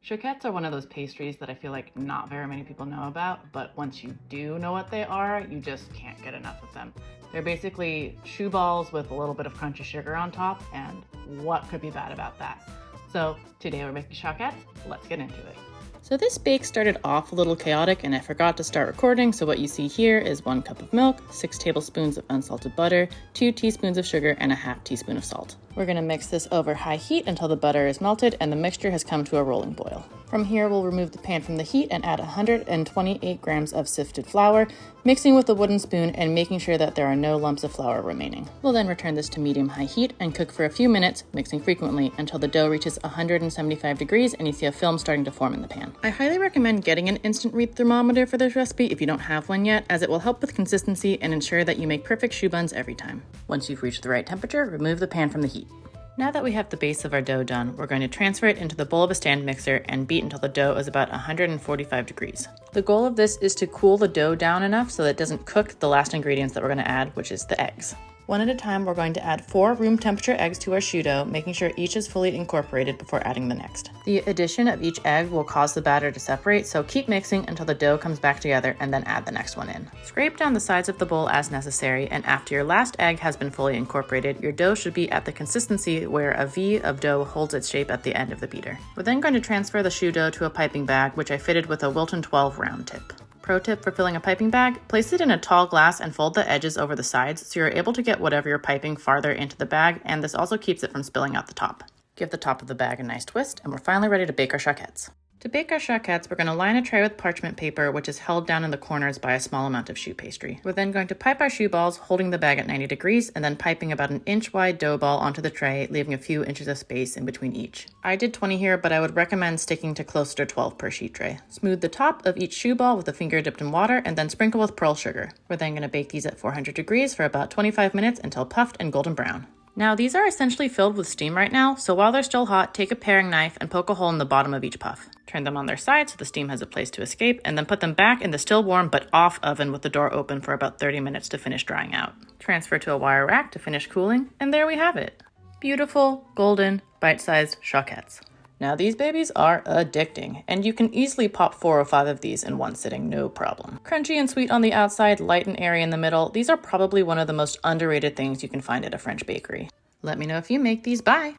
Chouquettes are one of those pastries that I feel like not very many people know about, but once you do know what they are, you just can't get enough of them. They're basically choux balls with a little bit of crunchy sugar on top, and what could be bad about that? So today we're making chouquettes. Let's get into it. So this bake started off a little chaotic and I forgot to start recording, so what you see here is 1 cup of milk, 6 tablespoons of unsalted butter, 2 teaspoons of sugar, and a half teaspoon of salt. We're going to mix this over high heat until the butter is melted and the mixture has come to a rolling boil. From here, we'll remove the pan from the heat and add 128 grams of sifted flour, mixing with a wooden spoon and making sure that there are no lumps of flour remaining. We'll then return this to medium-high heat and cook for a few minutes, mixing frequently until the dough reaches 175 degrees and you see a film starting to form in the pan. I highly recommend getting an instant read thermometer for this recipe if you don't have one yet, as it will help with consistency and ensure that you make perfect choux buns every time. Once you've reached the right temperature, remove the pan from the heat. Now that we have the base of our dough done, we're going to transfer it into the bowl of a stand mixer and beat until the dough is about 145 degrees. The goal of this is to cool the dough down enough so that it doesn't cook the last ingredients that we're going to add, which is the eggs. One at a time, we're going to add 4 room temperature eggs to our choux dough, making sure each is fully incorporated before adding the next. The addition of each egg will cause the batter to separate, so keep mixing until the dough comes back together and then add the next one in. Scrape down the sides of the bowl as necessary, and after your last egg has been fully incorporated, your dough should be at the consistency where a V of dough holds its shape at the end of the beater. We're then going to transfer the choux dough to a piping bag, which I fitted with a Wilton 12 round tip. Pro tip for filling a piping bag, place it in a tall glass and fold the edges over the sides so you're able to get whatever you're piping farther into the bag, and this also keeps it from spilling out the top. Give the top of the bag a nice twist, and we're finally ready to bake our chouquettes. To bake our chouquettes, we're going to line a tray with parchment paper, which is held down in the corners by a small amount of choux pastry. We're then going to pipe our choux balls, holding the bag at 90 degrees, and then piping about an inch wide dough ball onto the tray, leaving a few inches of space in between each. I did 20 here, but I would recommend sticking to closer to 12 per sheet tray. Smooth the top of each choux ball with a finger dipped in water, and then sprinkle with pearl sugar. We're then going to bake these at 400 degrees for about 25 minutes until puffed and golden brown. Now, these are essentially filled with steam right now, so while they're still hot, take a paring knife and poke a hole in the bottom of each puff. Turn them on their side so the steam has a place to escape, and then put them back in the still warm but off oven with the door open for about 30 minutes to finish drying out. Transfer to a wire rack to finish cooling, and there we have it. Beautiful, golden, bite-sized chouquettes. Now these babies are addicting, and you can easily pop 4 or 5 of these in one sitting, no problem. Crunchy and sweet on the outside, light and airy in the middle, these are probably one of the most underrated things you can find at a French bakery. Let me know if you make these. Bye!